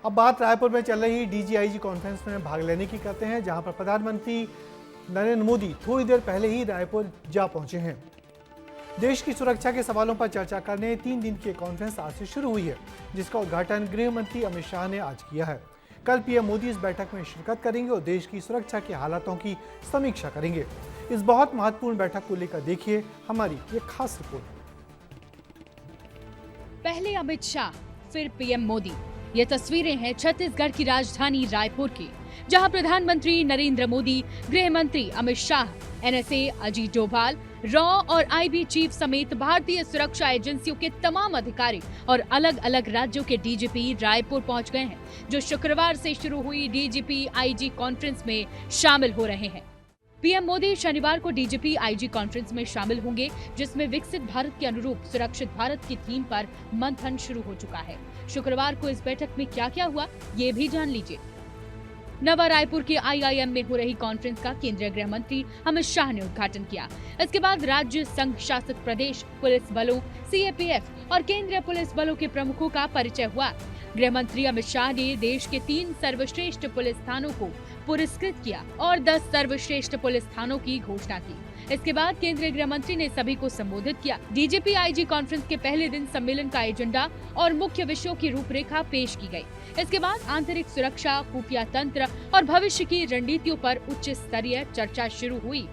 अब बात रायपुर में चल रही डीजीआईजी कॉन्फ्रेंस में भाग लेने की करते हैं, जहां पर प्रधानमंत्री नरेंद्र मोदी थोड़ी देर पहले ही रायपुर जा पहुंचे हैं। देश की सुरक्षा के सवालों पर चर्चा करने 3 दिन की कॉन्फ्रेंस आज से शुरू हुई है, जिसका उद्घाटन गृह मंत्री अमित शाह ने आज किया है। कल पीएम मोदी इस बैठक में शिरकत करेंगे और देश की सुरक्षा के हालातों की समीक्षा करेंगे। इस बहुत महत्वपूर्ण बैठक को लेकर देखिए हमारी ये खास रिपोर्ट। पहले अमित शाह, फिर पीएम मोदी। ये तस्वीरें हैं छत्तीसगढ़ की राजधानी रायपुर की, जहां प्रधानमंत्री नरेंद्र मोदी, गृह मंत्री अमित शाह, एनएसए अजीत डोभाल, रॉ और आईबी चीफ समेत भारतीय सुरक्षा एजेंसियों के तमाम अधिकारी और अलग अलग राज्यों के डीजीपी रायपुर पहुंच गए हैं, जो शुक्रवार से शुरू हुई डीजीपी आईजी कॉन्फ्रेंस में शामिल हो रहे हैं। पीएम मोदी शनिवार को डीजीपी आईजी कॉन्फ्रेंस में शामिल होंगे, जिसमें विकसित भारत के अनुरूप सुरक्षित भारत की थीम पर मंथन शुरू हो चुका है। शुक्रवार को इस बैठक में क्या क्या हुआ, ये भी जान लीजिए। नवा रायपुर के आईआईएम में हो रही कॉन्फ्रेंस का केंद्रीय गृह मंत्री अमित शाह ने उद्घाटन किया। इसके बाद राज्य, संघ शासित प्रदेश, पुलिस बलों, सीएपीएफ और केंद्रीय पुलिस बलों के प्रमुखों का परिचय हुआ। गृह मंत्री अमित शाह ने देश के 3 सर्वश्रेष्ठ पुलिस थानों को पुरस्कृत किया और 10 सर्वश्रेष्ठ पुलिस थानों की घोषणा की। इसके बाद केंद्रीय गृह मंत्री ने सभी को संबोधित किया। डीजीपी आईजी कॉन्फ्रेंस के पहले दिन सम्मेलन का एजेंडा और मुख्य विषयों की रूपरेखा पेश की गई। इसके बाद आंतरिक सुरक्षा, खुफिया तंत्र और भविष्य की रणनीतियों पर उच्च स्तरीय चर्चा शुरू हुई।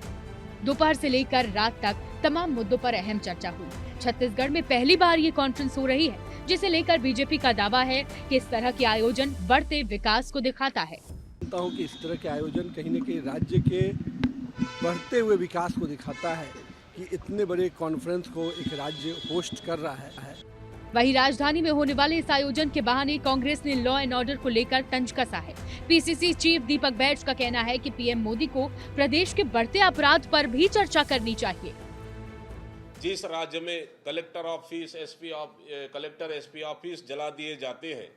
दोपहर से लेकर रात तक तमाम मुद्दों पर अहम चर्चा हुई। छत्तीसगढ़ में पहली बार ये कॉन्फ्रेंस हो रही है, जिसे लेकर बीजेपी का दावा है कि इस तरह के आयोजन बढ़ते विकास को दिखाता है। मानता हूं कि इस तरह के आयोजन कहीं न कहीं राज्य के बढ़ते हुए विकास को दिखाता है कि इतने बड़े कॉन्फ्रेंस को एक राज्य होस्ट कर रहा है। वहीं राजधानी में होने वाले इस आयोजन के बहाने कांग्रेस ने लॉ एंड ऑर्डर को लेकर तंज कसा है। पीसीसी चीफ दीपक बैज का कहना है कि पीएम मोदी को प्रदेश के बढ़ते अपराध पर भी चर्चा करनी चाहिए। जिस राज्य में collector office, collector SP office जला दिए जाते हैं,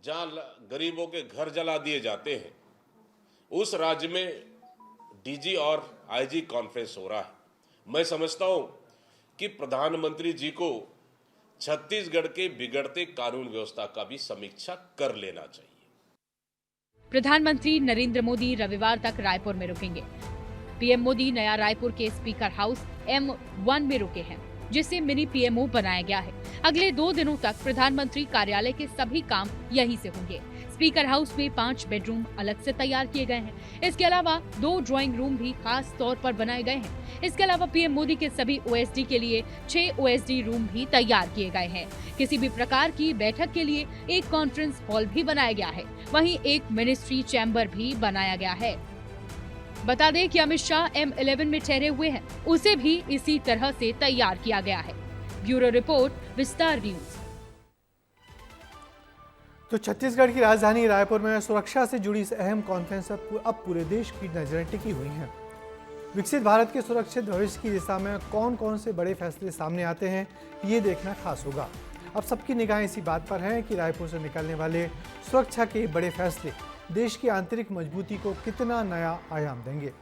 जहां गरीबों के घर जला दिए जाते हैं, उस राज्य में डीजी और आईजी कॉन्फ्रेंस हो रहा है। मैं समझता हूं कि प्रधानमंत्री जी को छत्तीसगढ़ के बिगड़ते कानून व्यवस्था का भी समीक्षा कर लेना चाहिए। प्रधानमंत्री नरेंद्र मोदी रविवार तक रायपुर में रुकेंगे। पीएम मोदी नया रायपुर के स्पीकर हाउस M1 में रुके हैं, जिसे मिनी पीएमओ बनाया गया है। अगले 2 दिनों तक प्रधानमंत्री कार्यालय के सभी काम यहीं से होंगे। स्पीकर हाउस में 5 बेडरूम अलग से तैयार किए गए हैं। इसके अलावा 2 ड्राइंग रूम भी खास तौर पर बनाए गए हैं। इसके अलावा पीएम मोदी के सभी ओएसडी के लिए 6 ओएसडी रूम भी तैयार किए गए हैं। किसी भी प्रकार की बैठक के लिए एक कॉन्फ्रेंस हॉल भी बनाया गया है। वहीं एक मिनिस्ट्री चैम्बर भी बनाया गया है। बता दें कि अमित शाह M11 में ठहरे हुए हैं, उसे भी इसी तरह से तैयार किया गया है। ब्यूरो रिपोर्ट, विस्तार न्यूज। तो छत्तीसगढ़ की राजधानी रायपुर में सुरक्षा से जुड़ी इस अहम कॉन्फ्रेंस पर अब पूरे देश की नजरें टिकी हुई हैं। विकसित भारत के सुरक्षित भविष्य की दिशा में कौन कौन से बड़े फैसले सामने आते हैं, ये देखना खास होगा। अब सबकी निगाहें इसी बात पर हैं कि रायपुर से निकलने वाले सुरक्षा के बड़े फैसले देश की आंतरिक मजबूती को कितना नया आयाम देंगे।